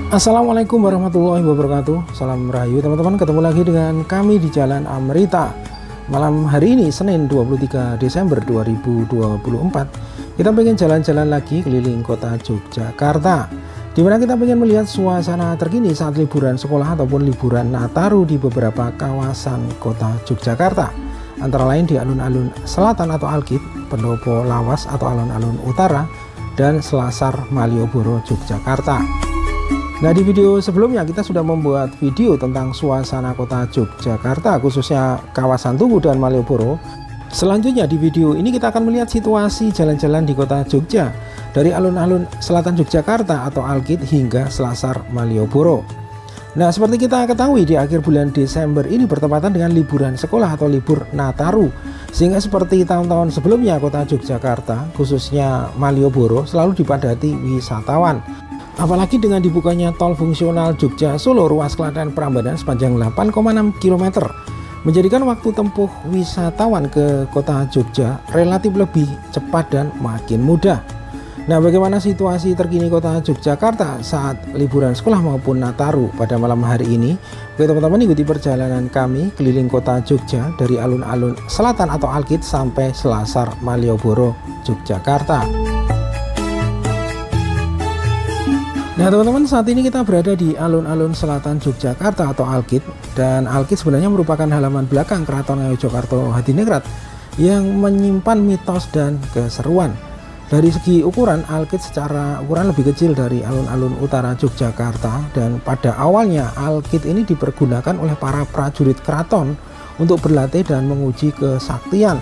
Assalamualaikum warahmatullahi wabarakatuh. Salam rahayu teman-teman, ketemu lagi dengan kami di Jalan Amrita. Malam hari ini Senin 23 Desember 2024, kita pengen jalan-jalan lagi keliling kota Yogyakarta, dimana kita pengen melihat suasana terkini saat liburan sekolah ataupun liburan Nataru di beberapa kawasan kota Yogyakarta, antara lain di alun-alun selatan atau Alkit, Pendopo Lawas atau alun-alun utara, dan Selasar Malioboro Yogyakarta. Nah, di video sebelumnya kita sudah membuat video tentang suasana kota Yogyakarta, khususnya kawasan Tugu dan Malioboro. Selanjutnya di video ini kita akan melihat situasi jalan-jalan di kota Jogja, dari alun-alun selatan Yogyakarta atau Alkit hingga Selasar Malioboro. Nah, seperti kita ketahui di akhir bulan Desember ini bertepatan dengan liburan sekolah atau libur Nataru, sehingga seperti tahun-tahun sebelumnya kota Yogyakarta, khususnya Malioboro, selalu dipadati wisatawan. Apalagi dengan dibukanya tol fungsional Jogja Solo ruas Klaten Prambanan sepanjang 8,6 km, menjadikan waktu tempuh wisatawan ke kota Jogja relatif lebih cepat dan makin mudah. Nah, bagaimana situasi terkini kota Yogyakarta saat liburan sekolah maupun Nataru pada malam hari ini? Oke teman-teman, ikuti perjalanan kami keliling kota Jogja dari alun-alun selatan atau Alkit sampai Selasar Malioboro Yogyakarta. Nah teman-teman, saat ini kita berada di alun-alun selatan Yogyakarta atau Alkit, dan Alkit sebenarnya merupakan halaman belakang Keraton Ngayogyakarta Hadiningrat yang menyimpan mitos dan keseruan. Dari segi ukuran, Alkit secara ukuran lebih kecil dari alun-alun utara Yogyakarta, dan pada awalnya Alkit ini dipergunakan oleh para prajurit keraton untuk berlatih dan menguji kesaktian.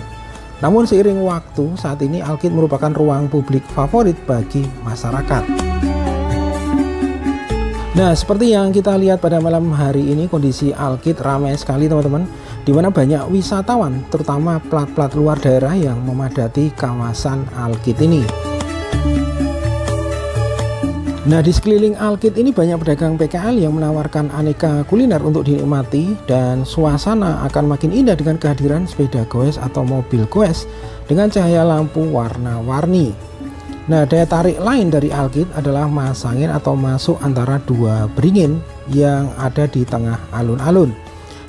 Namun seiring waktu, saat ini Alkit merupakan ruang publik favorit bagi masyarakat. Nah, seperti yang kita lihat pada malam hari ini, kondisi Alkit ramai sekali teman-teman, di mana banyak wisatawan, terutama plat-plat luar daerah yang memadati kawasan Alkit ini. Nah, di sekeliling Alkit ini banyak pedagang PKL yang menawarkan aneka kuliner untuk dinikmati, dan suasana akan makin indah dengan kehadiran sepeda goes atau mobil goes dengan cahaya lampu warna-warni. Nah, daya tarik lain dari Alkit adalah masangin atau masuk antara dua beringin yang ada di tengah alun-alun,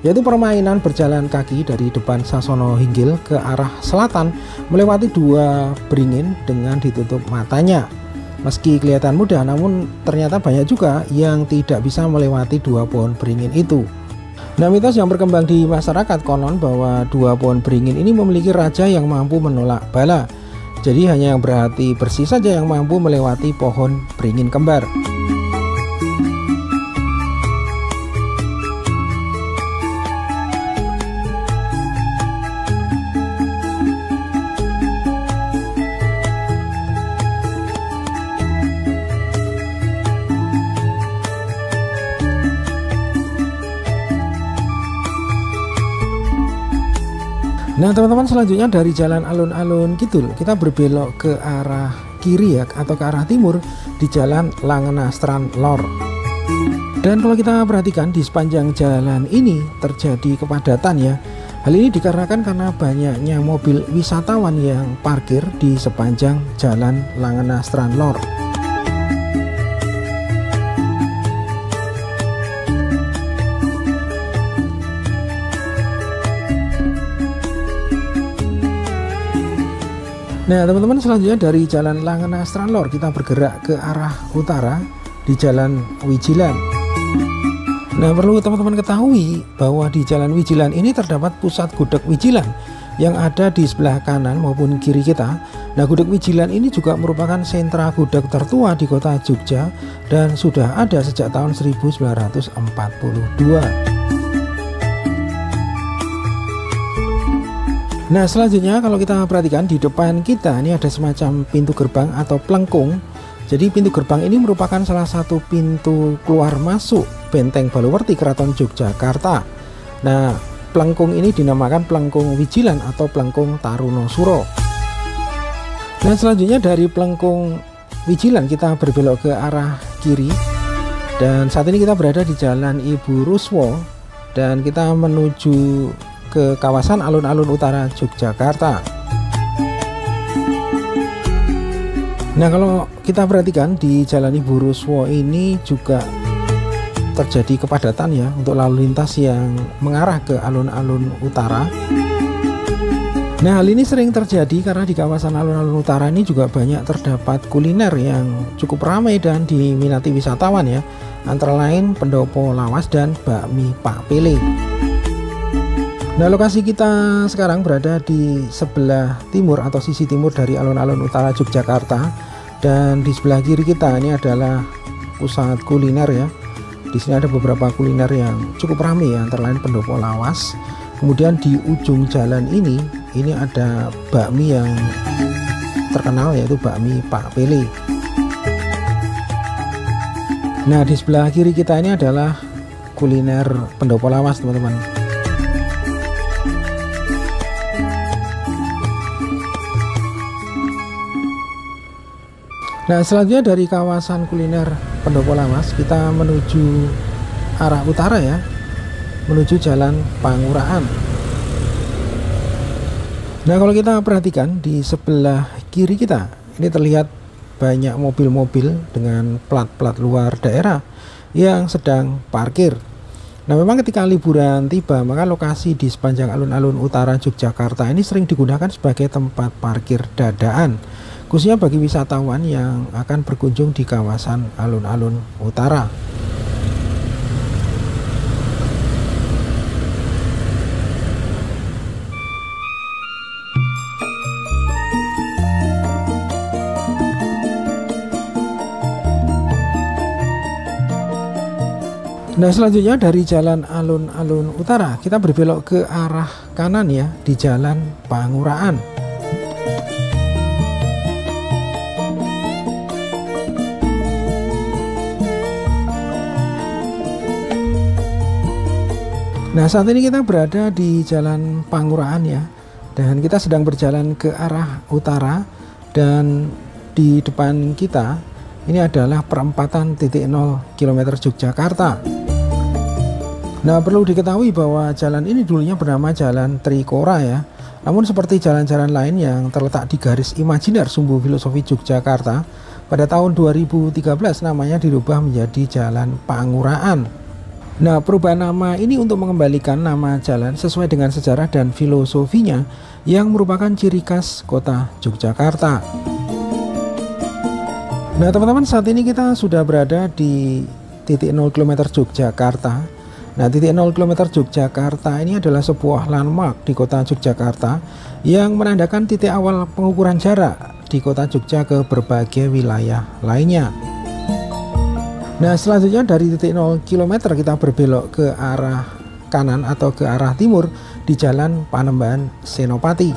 yaitu permainan berjalan kaki dari depan Sasono Hinggil ke arah selatan melewati dua beringin dengan ditutup matanya. Meski kelihatan mudah, namun ternyata banyak juga yang tidak bisa melewati dua pohon beringin itu. Nah, mitos yang berkembang di masyarakat konon bahwa dua pohon beringin ini memiliki raja yang mampu menolak bala. Jadi hanya yang berhati bersih saja yang mampu melewati pohon beringin kembar. Nah teman-teman, selanjutnya dari jalan alun-alun Kidul kita berbelok ke arah kiri ya, atau ke arah timur di jalan Langenastran Lor. Dan kalau kita perhatikan di sepanjang jalan ini terjadi kepadatan ya. Hal ini dikarenakan karena banyaknya mobil wisatawan yang parkir di sepanjang jalan Langenastran Lor. Nah teman-teman, selanjutnya dari jalan Langenastran Lor kita bergerak ke arah utara di jalan Wijilan. Nah, perlu teman-teman ketahui bahwa di jalan Wijilan ini terdapat pusat gudeg Wijilan yang ada di sebelah kanan maupun kiri kita. Nah, gudeg Wijilan ini juga merupakan sentra gudeg tertua di kota Jogja dan sudah ada sejak tahun 1942. Nah, selanjutnya kalau kita perhatikan di depan kita ini ada semacam pintu gerbang atau plengkung. Jadi pintu gerbang ini merupakan salah satu pintu keluar masuk Benteng Baluwerti Keraton Yogyakarta. Nah, plengkung ini dinamakan Plengkung Wijilan atau Plengkung Tarunosuro. Nah, selanjutnya dari Plengkung Wijilan kita berbelok ke arah kiri, dan saat ini kita berada di Jalan Ibu Ruswo dan kita menuju ke kawasan alun-alun utara Yogyakarta. Nah, kalau kita perhatikan di Jalan Ibu Ruswo ini juga terjadi kepadatan ya untuk lalu lintas yang mengarah ke alun-alun utara. Nah, hal ini sering terjadi karena di kawasan alun-alun utara ini juga banyak terdapat kuliner yang cukup ramai dan diminati wisatawan ya, antara lain pendopo lawas dan bakmi Pak Pele. Nah, lokasi kita sekarang berada di sebelah timur atau sisi timur dari alun-alun utara Yogyakarta, dan di sebelah kiri kita ini adalah pusat kuliner ya. Di sini ada beberapa kuliner yang cukup ramai ya, antara lain pendopo lawas. Kemudian di ujung jalan ini ada bakmi yang terkenal, yaitu bakmi Pak Pele. Nah, di sebelah kiri kita ini adalah kuliner pendopo lawas, teman-teman. Nah, selanjutnya dari kawasan kuliner pendopo lawas kita menuju arah utara ya, menuju Jalan Pangurahan. Nah, kalau kita perhatikan di sebelah kiri kita ini terlihat banyak mobil-mobil dengan plat-plat luar daerah yang sedang parkir. Nah, memang ketika liburan tiba, maka lokasi di sepanjang alun-alun utara Yogyakarta ini sering digunakan sebagai tempat parkir dadaan, khususnya bagi wisatawan yang akan berkunjung di kawasan alun-alun utara. Nah, selanjutnya dari jalan alun-alun utara kita berbelok ke arah kanan ya, di Jalan Pangurahan. Nah, saat ini kita berada di Jalan Pangurahan ya, dan kita sedang berjalan ke arah utara, dan di depan kita ini adalah perempatan titik 0 km Yogyakarta. Nah, perlu diketahui bahwa jalan ini dulunya bernama Jalan Trikora ya. Namun seperti jalan-jalan lain yang terletak di garis imajiner Sumbu Filosofi Yogyakarta, pada tahun 2013 namanya dirubah menjadi Jalan Pangurahan. Nah, perubahan nama ini untuk mengembalikan nama jalan sesuai dengan sejarah dan filosofinya yang merupakan ciri khas kota Yogyakarta. Nah, teman-teman, saat ini kita sudah berada di titik 0 km Yogyakarta. Nah, titik 0 km Yogyakarta ini adalah sebuah landmark di kota Yogyakarta yang menandakan titik awal pengukuran jarak di kota Jogja ke berbagai wilayah lainnya. Nah, selanjutnya dari titik 0 km kita berbelok ke arah kanan atau ke arah timur di Jalan Panembahan Senopati.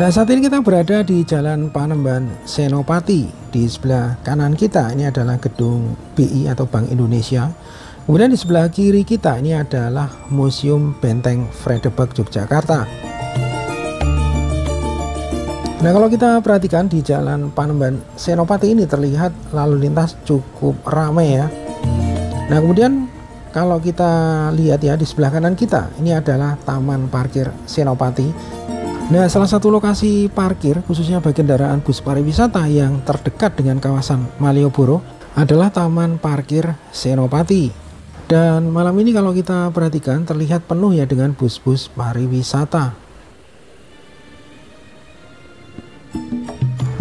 Nah, saat ini kita berada di Jalan Panembahan Senopati. Di sebelah kanan kita ini adalah gedung BI atau Bank Indonesia. Kemudian di sebelah kiri kita ini adalah Museum Benteng Vredenburg Yogyakarta. Nah, kalau kita perhatikan di Jalan Panembahan Senopati ini terlihat lalu lintas cukup ramai ya. Nah, kemudian kalau kita lihat ya, di sebelah kanan kita ini adalah Taman Parkir Senopati. Nah, salah satu lokasi parkir khususnya bagi kendaraan bus pariwisata yang terdekat dengan kawasan Malioboro adalah Taman Parkir Senopati. Dan malam ini kalau kita perhatikan terlihat penuh ya dengan bus-bus pariwisata.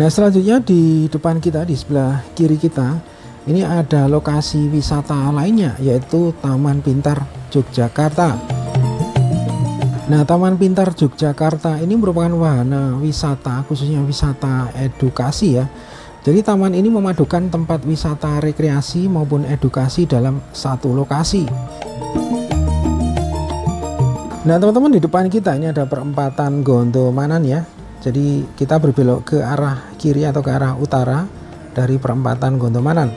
Nah, selanjutnya di depan kita, di sebelah kiri kita ini ada lokasi wisata lainnya, yaitu Taman Pintar Yogyakarta. Nah, Taman Pintar Yogyakarta ini merupakan wahana wisata, khususnya wisata edukasi ya. Jadi taman ini memadukan tempat wisata rekreasi maupun edukasi dalam satu lokasi. Nah, teman-teman, di depan kita ini ada perempatan Gondomanan ya. Jadi kita berbelok ke arah kiri atau ke arah utara dari perempatan Gondomanan.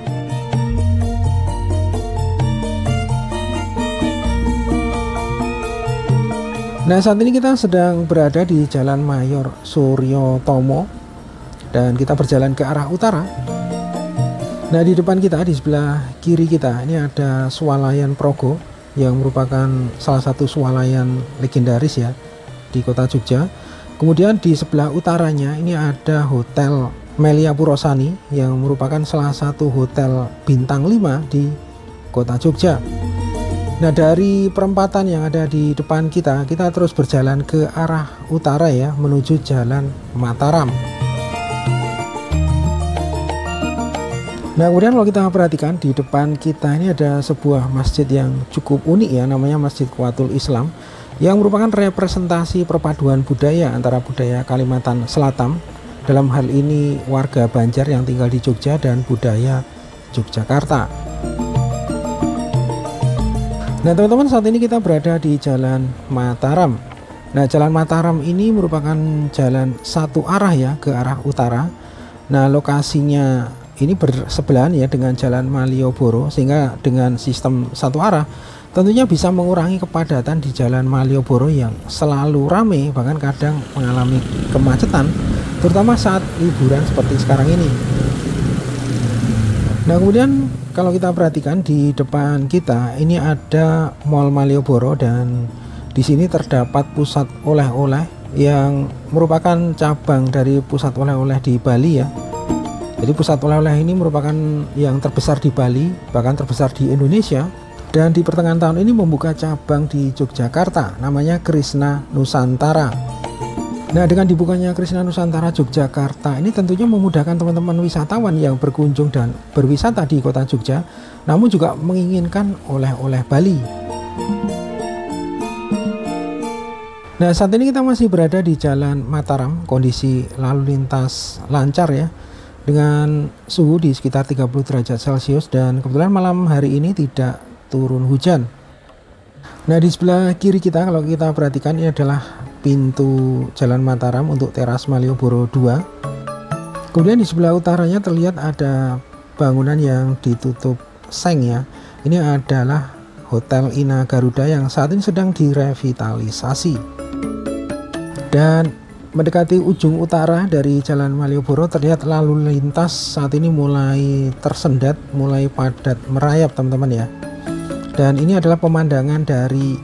Nah, saat ini kita sedang berada di Jalan Mayor Suryotomo dan kita berjalan ke arah utara. Nah, di depan kita, di sebelah kiri kita ini ada Swalayan Progo yang merupakan salah satu swalayan legendaris ya di kota Jogja. Kemudian di sebelah utaranya ini ada Hotel Melia Purosani yang merupakan salah satu hotel bintang 5 di kota Jogja. Nah, dari perempatan yang ada di depan kita terus berjalan ke arah utara ya, menuju Jalan Mataram. Nah, kemudian kalau kita perhatikan di depan kita ini ada sebuah masjid yang cukup unik ya, namanya Masjid Quwwatul Islam, yang merupakan representasi perpaduan budaya antara budaya Kalimantan Selatan, dalam hal ini warga Banjar yang tinggal di Jogja, dan budaya Yogyakarta. Nah teman-teman, saat ini kita berada di Jalan Mataram. Nah, Jalan Mataram ini merupakan jalan satu arah ya, ke arah utara. Nah, lokasinya ini bersebelahan ya dengan Jalan Malioboro, sehingga dengan sistem satu arah tentunya bisa mengurangi kepadatan di Jalan Malioboro yang selalu ramai, bahkan kadang mengalami kemacetan, terutama saat liburan seperti sekarang ini. Nah, kemudian kalau kita perhatikan di depan kita ini ada Mall Malioboro, dan di sini terdapat pusat oleh-oleh yang merupakan cabang dari pusat oleh-oleh di Bali ya. Jadi pusat oleh-oleh ini merupakan yang terbesar di Bali, bahkan terbesar di Indonesia, dan di pertengahan tahun ini membuka cabang di Yogyakarta, namanya Krishna Nusantara. Nah, dengan dibukanya Krishna Nusantara Yogyakarta ini tentunya memudahkan teman-teman wisatawan yang berkunjung dan berwisata di kota Jogja, namun juga menginginkan oleh-oleh Bali. Nah, saat ini kita masih berada di Jalan Mataram, kondisi lalu lintas lancar ya, dengan suhu di sekitar 30 derajat Celcius, dan kebetulan malam hari ini tidak turun hujan. Nah, di sebelah kiri kita kalau kita perhatikan ini adalah pintu Jalan Mataram untuk teras Malioboro 2. Kemudian di sebelah utaranya terlihat ada bangunan yang ditutup seng ya. Ini adalah Hotel Ina Garuda yang saat ini sedang direvitalisasi. Dan mendekati ujung utara dari Jalan Malioboro terlihat lalu lintas saat ini mulai tersendat, mulai padat merayap teman-teman ya. Dan ini adalah pemandangan dari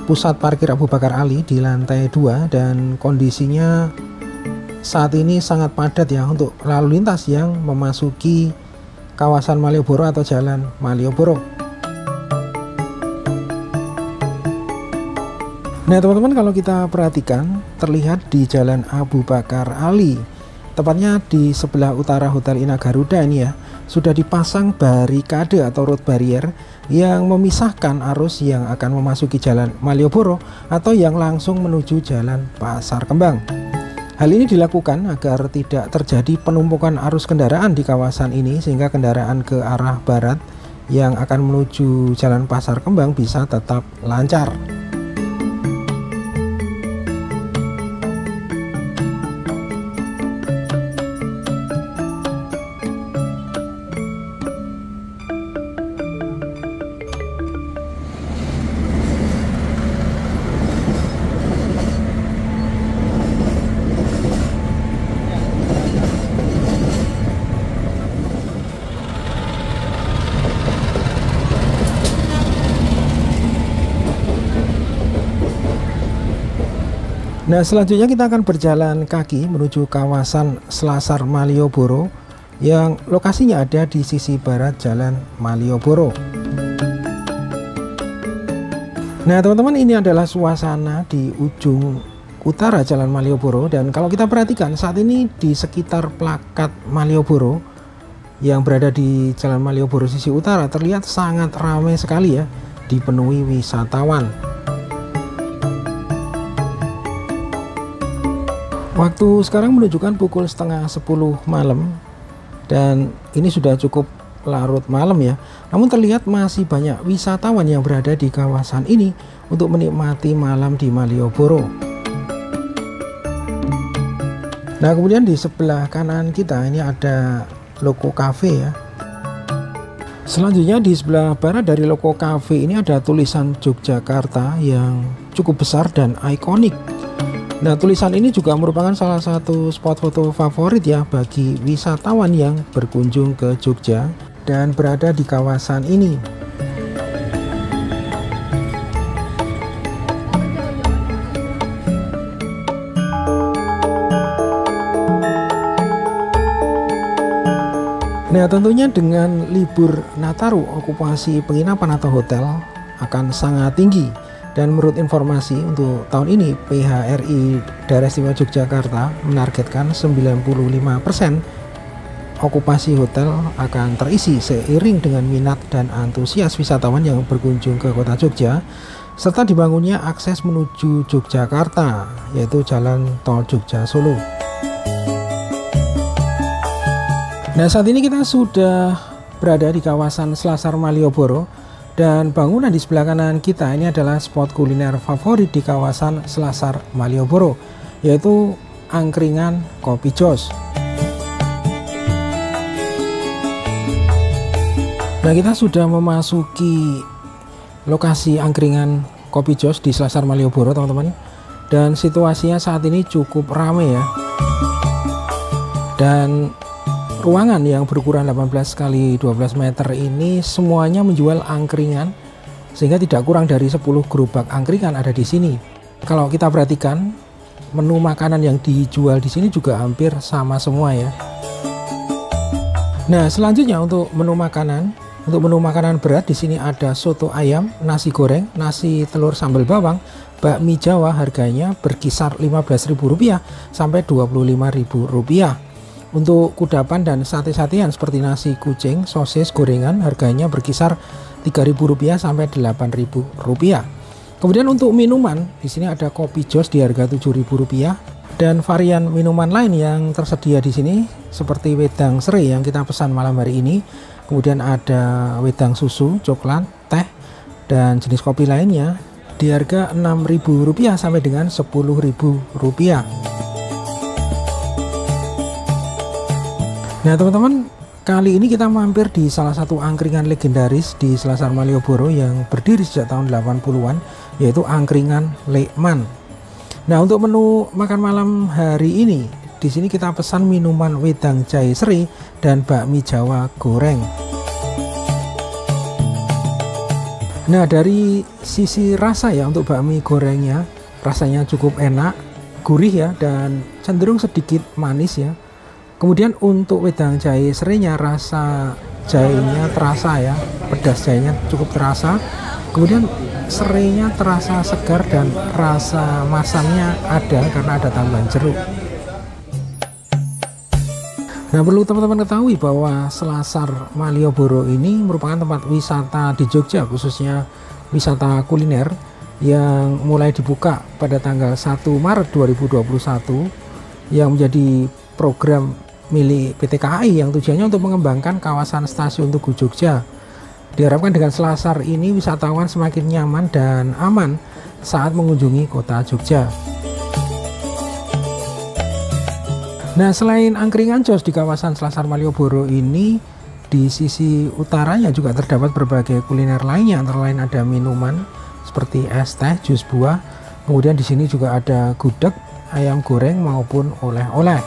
pusat parkir Abu Bakar Ali di lantai 2, dan kondisinya saat ini sangat padat ya untuk lalu lintas yang memasuki kawasan Malioboro atau Jalan Malioboro. Nah teman-teman, kalau kita perhatikan terlihat di Jalan Abu Bakar Ali, tepatnya di sebelah utara Hotel Ina Garuda ini ya, sudah dipasang barikade atau road barrier yang memisahkan arus yang akan memasuki Jalan Malioboro atau yang langsung menuju Jalan Pasar Kembang. Hal ini dilakukan agar tidak terjadi penumpukan arus kendaraan di kawasan ini, sehingga kendaraan ke arah barat yang akan menuju Jalan Pasar Kembang bisa tetap lancar. Nah, selanjutnya kita akan berjalan kaki menuju kawasan Selasar Malioboro yang lokasinya ada di sisi barat Jalan Malioboro. Nah, teman-teman, ini adalah suasana di ujung utara Jalan Malioboro, dan kalau kita perhatikan saat ini di sekitar plakat Malioboro yang berada di Jalan Malioboro sisi utara terlihat sangat ramai sekali ya, dipenuhi wisatawan. Waktu sekarang menunjukkan pukul setengah 10 malam, dan ini sudah cukup larut malam ya. Namun terlihat masih banyak wisatawan yang berada di kawasan ini untuk menikmati malam di Malioboro. Nah, kemudian di sebelah kanan kita ini ada Loko Cafe ya. Selanjutnya di sebelah barat dari Loko Cafe ini ada tulisan Yogyakarta yang cukup besar dan ikonik. Nah, tulisan ini juga merupakan salah satu spot foto favorit ya bagi wisatawan yang berkunjung ke Jogja dan berada di kawasan ini. Nah, tentunya dengan libur Nataru, okupasi penginapan atau hotel akan sangat tinggi. Dan menurut informasi untuk tahun ini, PHRI Daerah Istimewa Yogyakarta menargetkan 95% okupasi hotel akan terisi seiring dengan minat dan antusias wisatawan yang berkunjung ke kota Jogja, serta dibangunnya akses menuju Yogyakarta, yaitu Jalan Tol Jogja Solo. Nah, saat ini kita sudah berada di kawasan Selasar Malioboro, dan bangunan di sebelah kanan kita ini adalah spot kuliner favorit di kawasan Selasar Malioboro, yaitu angkringan Kopi Jos. Nah, kita sudah memasuki lokasi angkringan Kopi Jos di Selasar Malioboro, teman-teman. Dan situasinya saat ini cukup ramai ya. Dan ruangan yang berukuran 18 x 12 meter ini semuanya menjual angkringan, sehingga tidak kurang dari 10 gerobak angkringan ada di sini. Kalau kita perhatikan, menu makanan yang dijual di sini juga hampir sama semua ya. Nah, selanjutnya untuk menu makanan. Untuk menu makanan berat di sini ada soto ayam, nasi goreng, nasi telur sambal bawang, bakmi Jawa, harganya berkisar Rp15.000 sampai Rp25.000. Untuk kudapan dan sate-satean seperti nasi kucing, sosis, gorengan, harganya berkisar Rp3.000 sampai Rp8.000. Kemudian untuk minuman di sini ada Kopi Jos di harga Rp7.000, dan varian minuman lain yang tersedia di sini seperti wedang serai yang kita pesan malam hari ini. Kemudian ada wedang susu, coklat, teh, dan jenis kopi lainnya di harga Rp6.000 sampai dengan Rp10.000. Nah, teman-teman, kali ini kita mampir di salah satu angkringan legendaris di Selasar Malioboro yang berdiri sejak tahun 80-an, yaitu angkringan Lekman. Nah, untuk menu makan malam hari ini, di sini kita pesan minuman wedang jahe seri dan bakmi Jawa goreng. Nah, dari sisi rasa ya, untuk bakmi gorengnya rasanya cukup enak, gurih ya, dan cenderung sedikit manis ya. Kemudian untuk wedang jahe serinya, rasa jahenya terasa ya, pedas jahenya cukup terasa. Kemudian serainya terasa segar dan rasa masamnya ada karena ada tambahan jeruk. Nah, perlu teman-teman ketahui bahwa Selasar Malioboro ini merupakan tempat wisata di Jogja, khususnya wisata kuliner, yang mulai dibuka pada tanggal 1 Maret 2021 yang menjadi program milik PT KAI yang tujuannya untuk mengembangkan kawasan stasiun Tugu Jogja. Diharapkan dengan Selasar ini wisatawan semakin nyaman dan aman saat mengunjungi kota Jogja. Nah, selain angkringan Jos di kawasan Selasar Malioboro ini, di sisi utaranya juga terdapat berbagai kuliner lainnya, antara lain ada minuman seperti es teh, jus buah. Kemudian di sini juga ada gudeg, ayam goreng maupun oleh-oleh.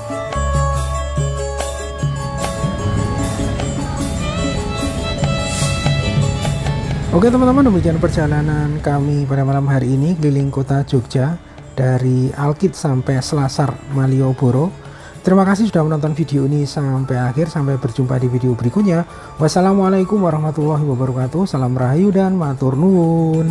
Oke teman-teman, demikian perjalanan kami pada malam hari ini keliling kota Jogja dari Alkit sampai Selasar Malioboro. Terima kasih sudah menonton video ini sampai akhir. Sampai berjumpa di video berikutnya. Wassalamualaikum warahmatullahi wabarakatuh. Salam rahayu dan matur nuwun.